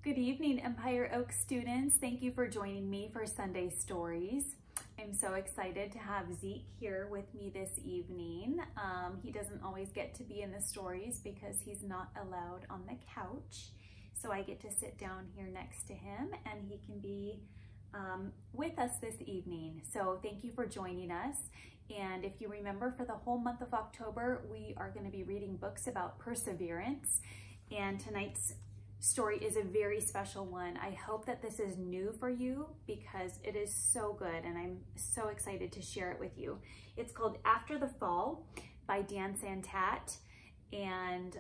Good evening, Empire Oak students. Thank you for joining me for Sunday Stories. I'm so excited to have Zeke here with me this evening. He doesn't always get to be in the stories because he's not allowed on the couch. So I get to sit down here next to him and he can be with us this evening. So thank you for joining us. And if you remember, for the whole month of October, we are going to be reading books about perseverance. And tonight's story is a very special one. I hope that this is new for you because it is so good and I'm so excited to share it with you. It's called After the Fall by Dan Santat, and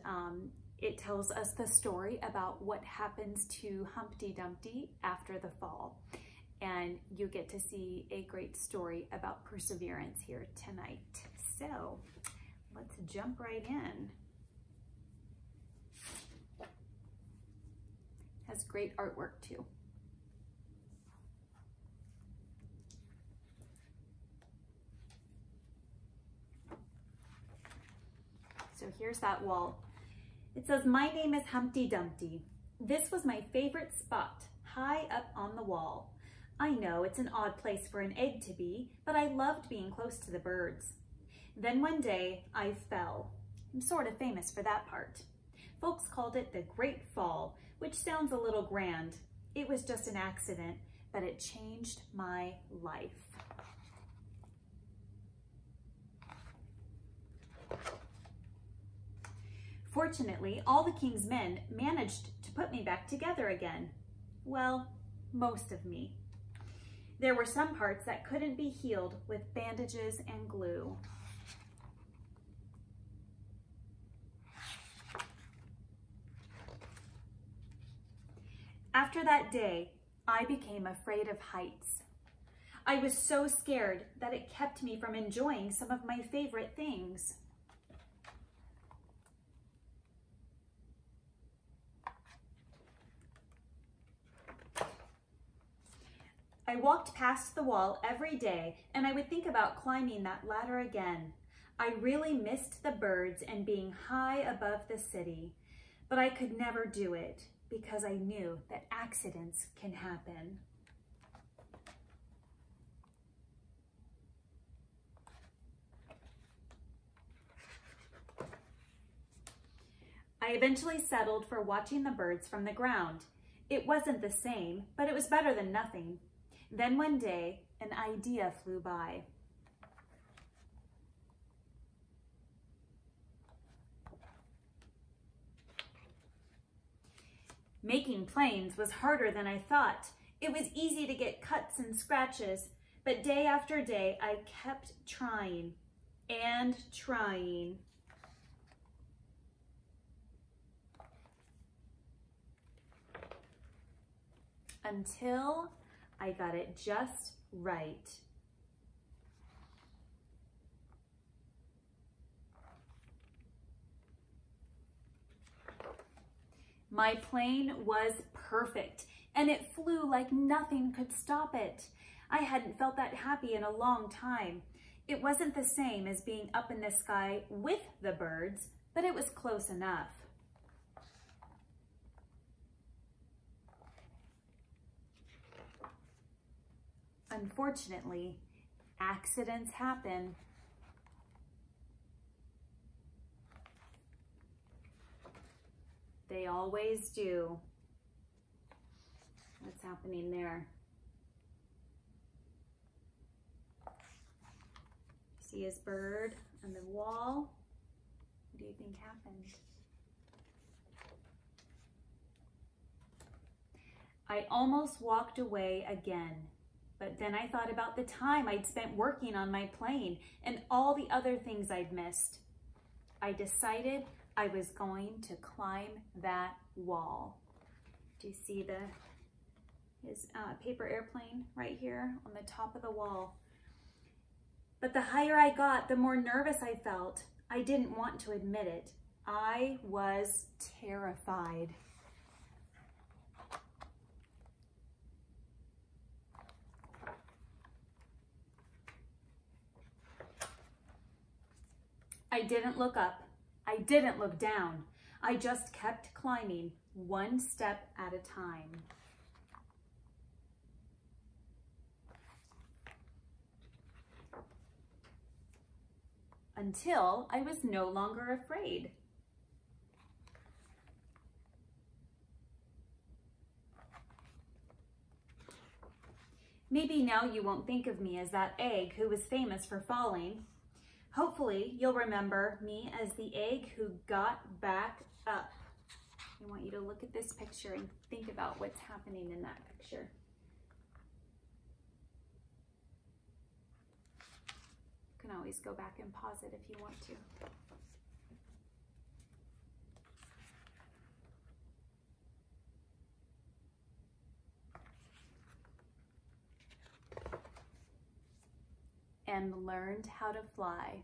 it tells us the story about what happens to Humpty Dumpty after the fall. And you get to see a great story about perseverance here tonight. So let's jump right in. Has great artwork too. So here's that wall. It says, "My name is Humpty Dumpty. This was my favorite spot, high up on the wall. I know it's an odd place for an egg to be, but I loved being close to the birds. Then one day I fell. I'm sort of famous for that part. Folks called it the Great Fall, which sounds a little grand. It was just an accident, but it changed my life." Fortunately, all the king's men managed to put me back together again. Well, most of me. There were some parts that couldn't be healed with bandages and glue. After that day, I became afraid of heights. I was so scared that it kept me from enjoying some of my favorite things. I walked past the wall every day and I would think about climbing that ladder again. I really missed the birds and being high above the city, but I could never do it because I knew that accidents can happen. I eventually settled for watching the birds from the ground. It wasn't the same, but it was better than nothing. Then one day, an idea flew by. Making planes was harder than I thought. It was easy to get cuts and scratches, but day after day, I kept trying and trying. Until I got it just right. My plane was perfect, and it flew like nothing could stop it. I hadn't felt that happy in a long time. It wasn't the same as being up in the sky with the birds, but it was close enough. Unfortunately, accidents happen. They always do. What's happening there? See his bird on the wall? What do you think happened? I almost walked away again, but then I thought about the time I'd spent working on my plane and all the other things I'd missed. I decided I was going to climb that wall. Do you see his paper airplane right here on the top of the wall? But the higher I got, the more nervous I felt. I didn't want to admit it. I was terrified. I didn't look up. I didn't look down. I just kept climbing, one step at a time. Until I was no longer afraid. Maybe now you won't think of me as that egg who was famous for falling. Hopefully you'll remember me as the egg who got back up. I want you to look at this picture and think about what's happening in that picture. You can always go back and pause it if you want to. And learned how to fly.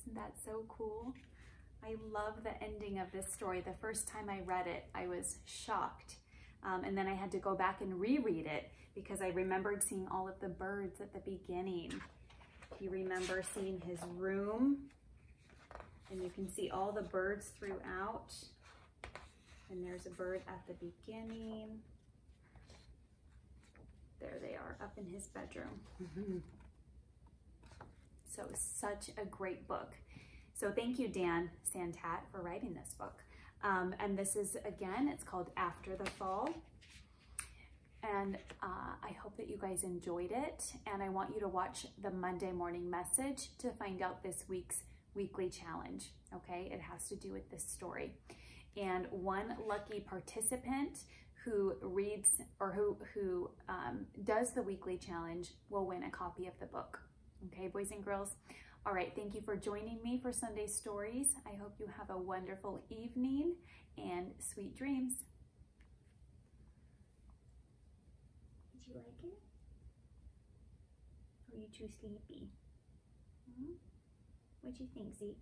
Isn't that so cool? I love the ending of this story. The first time I read it, I was shocked. And then I had to go back and reread it because I remembered seeing all of the birds at the beginning. You remember seeing his room, and you can see all the birds throughout. And there's a bird at the beginning. There they are, up in his bedroom. So such a great book. So thank you, Dan Santat, for writing this book. And this is, again, it's called After the Fall. And I hope that you guys enjoyed it. And I want you to watch the Monday morning message to find out this week's weekly challenge, okay? It has to do with this story. And one lucky participant who reads or who does the weekly challenge will win a copy of the book. Okay, boys and girls? All right, thank you for joining me for Sunday Stories. I hope you have a wonderful evening and sweet dreams. Did you like it? Or are you too sleepy? What'd you think, Zeke?